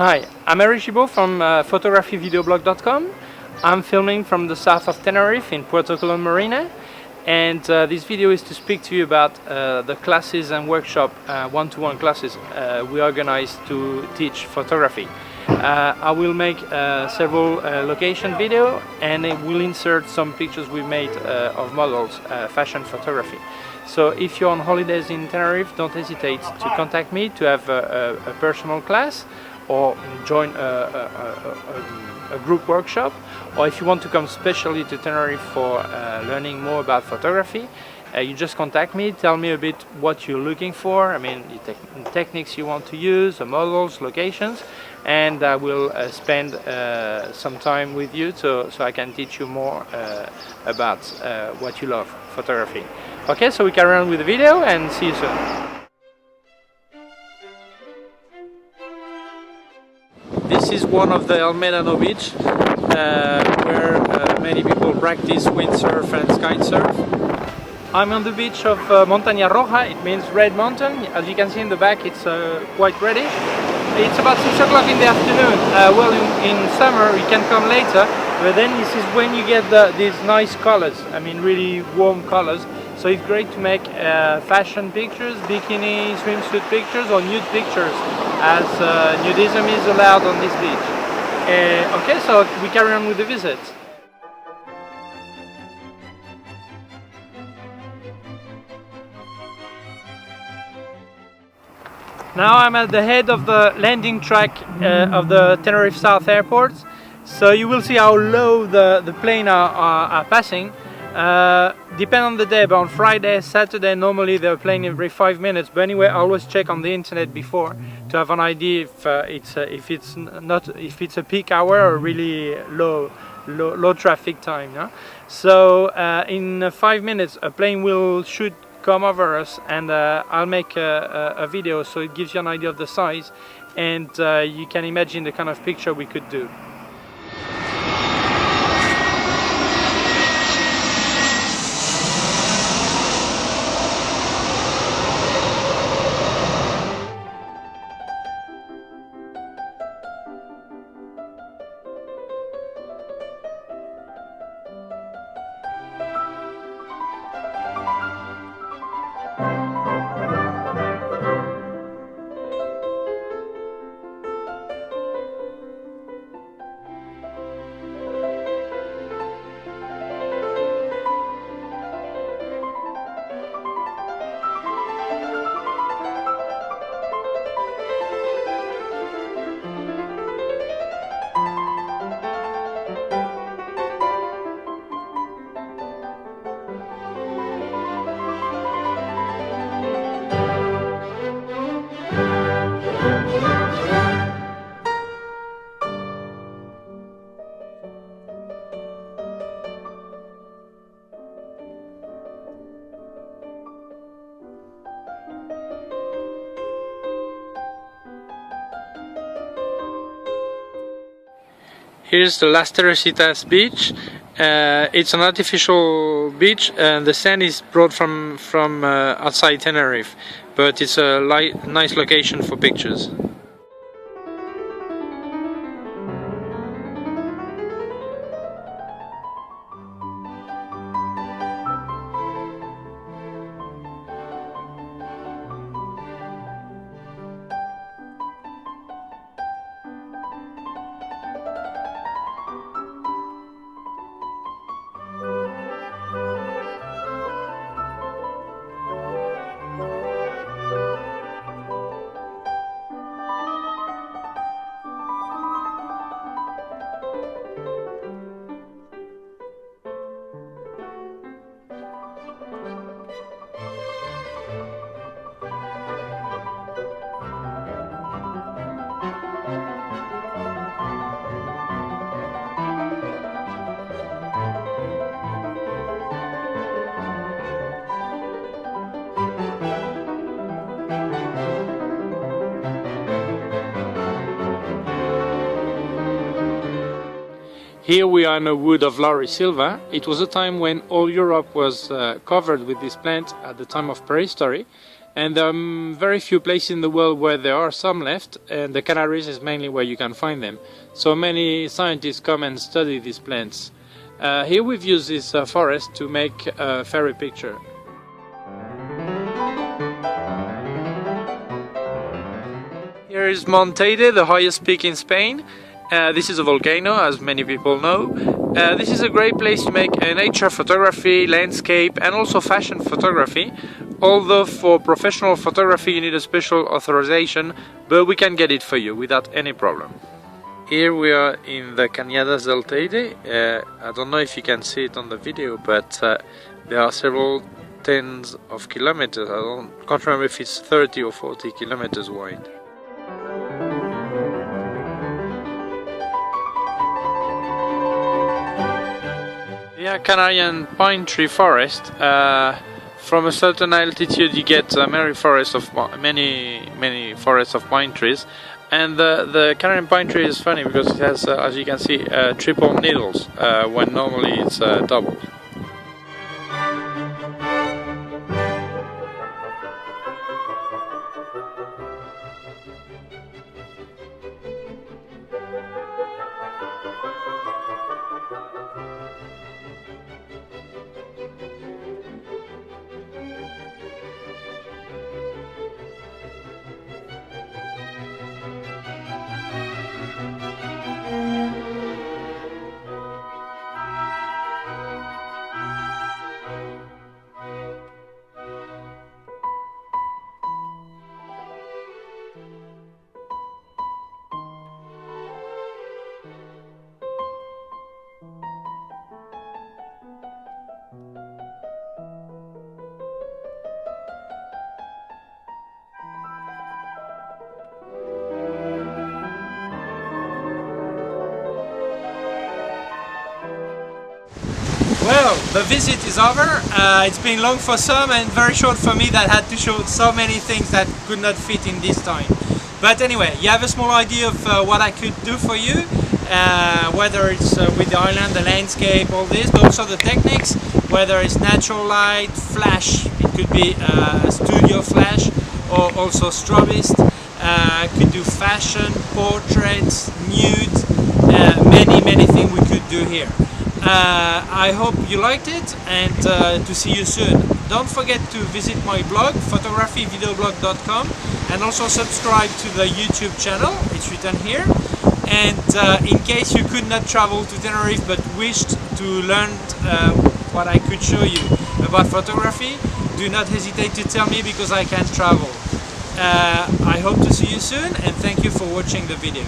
Hi, I'm Gibaud from photographyvideoblog.com. I'm filming from the south of Tenerife in Puerto Colón Marina, and this video is to speak to you about the classes and workshop, one-to-one classes we organize to teach photography. I will make several location video, and I will insert some pictures we made of models, fashion photography. So if you're on holidays in Tenerife, don't hesitate to contact me to have a personal class or join a group workshop, or if you want to come specially to Tenerife for learning more about photography, you just contact me, tell me a bit what you're looking for, I mean the techniques you want to use, the models, locations, and I will spend some time with you so I can teach you more about what you love, photography. Okay, so we carry on with the video and see you soon. This is one of the Almedano beach where many people practice windsurf and kitesurf. I'm on the beach of Montaña Roja, it means red mountain. As you can see in the back, it's quite reddish. It's about 6 o'clock in the afternoon. Well, in summer you can come later, but then this is when you get these nice colors, I mean really warm colors. So it's great to make fashion pictures, bikini, swimsuit pictures, or nude pictures, as nudism is allowed on this beach. Okay, so we carry on with the visit. Now I'm at the head of the landing track of the Tenerife South Airport. So you will see how low the plane are passing. Depend on the day, but on Friday, Saturday, normally they're playing every 5 minutes. But anyway, I always check on the internet before to have an idea if it's a peak hour or really low traffic time. Yeah? So in 5 minutes, a plane should come over us, and I'll make a video so it gives you an idea of the size, and you can imagine the kind of picture we could do. Here's the last Teresitas beach. It's an artificial beach, and the sand is brought from outside Tenerife, but it's a nice location for pictures. Here we are in a wood of Laurel Silva. It was a time when all Europe was covered with this plant at the time of prehistory, And there are very few places in the world where there are some left, and the Canaries is mainly where you can find them. So many scientists come and study these plants. Here we've used this forest to make a fairy picture. Here is Mount Teide, the highest peak in Spain. This is a volcano, as many people know. This is a great place to make nature photography, landscape, and also fashion photography. Although for professional photography you need a special authorization, but we can get it for you without any problem. Here we are in the Cañadas del Teide. I don't know if you can see it on the video, but there are several tens of kilometers. I can't remember if it's 30 or 40 kilometers wide. Yeah, Canarian pine tree forest. From a certain altitude, you get many forests of forests of pine trees, and the Canarian pine tree is funny because it has, as you can see, triple needles when normally it's double. Well, the visit is over. It's been long for some and very short for me that had to show so many things that could not fit in this time. But anyway, you have a small idea of what I could do for you, whether it's with the island, the landscape, all this, but also the techniques, whether it's natural light, flash, it could be studio flash, or also strobist, could do fashion, portraits, nude, many things we could do here. I hope you liked it, and to see you soon. Don't forget to visit my blog, photographyvideoblog.com, and also subscribe to the YouTube channel, it's written here. And in case you could not travel to Tenerife but wished to learn what I could show you about photography, do not hesitate to tell me because I can't travel. I hope to see you soon, and thank you for watching the video.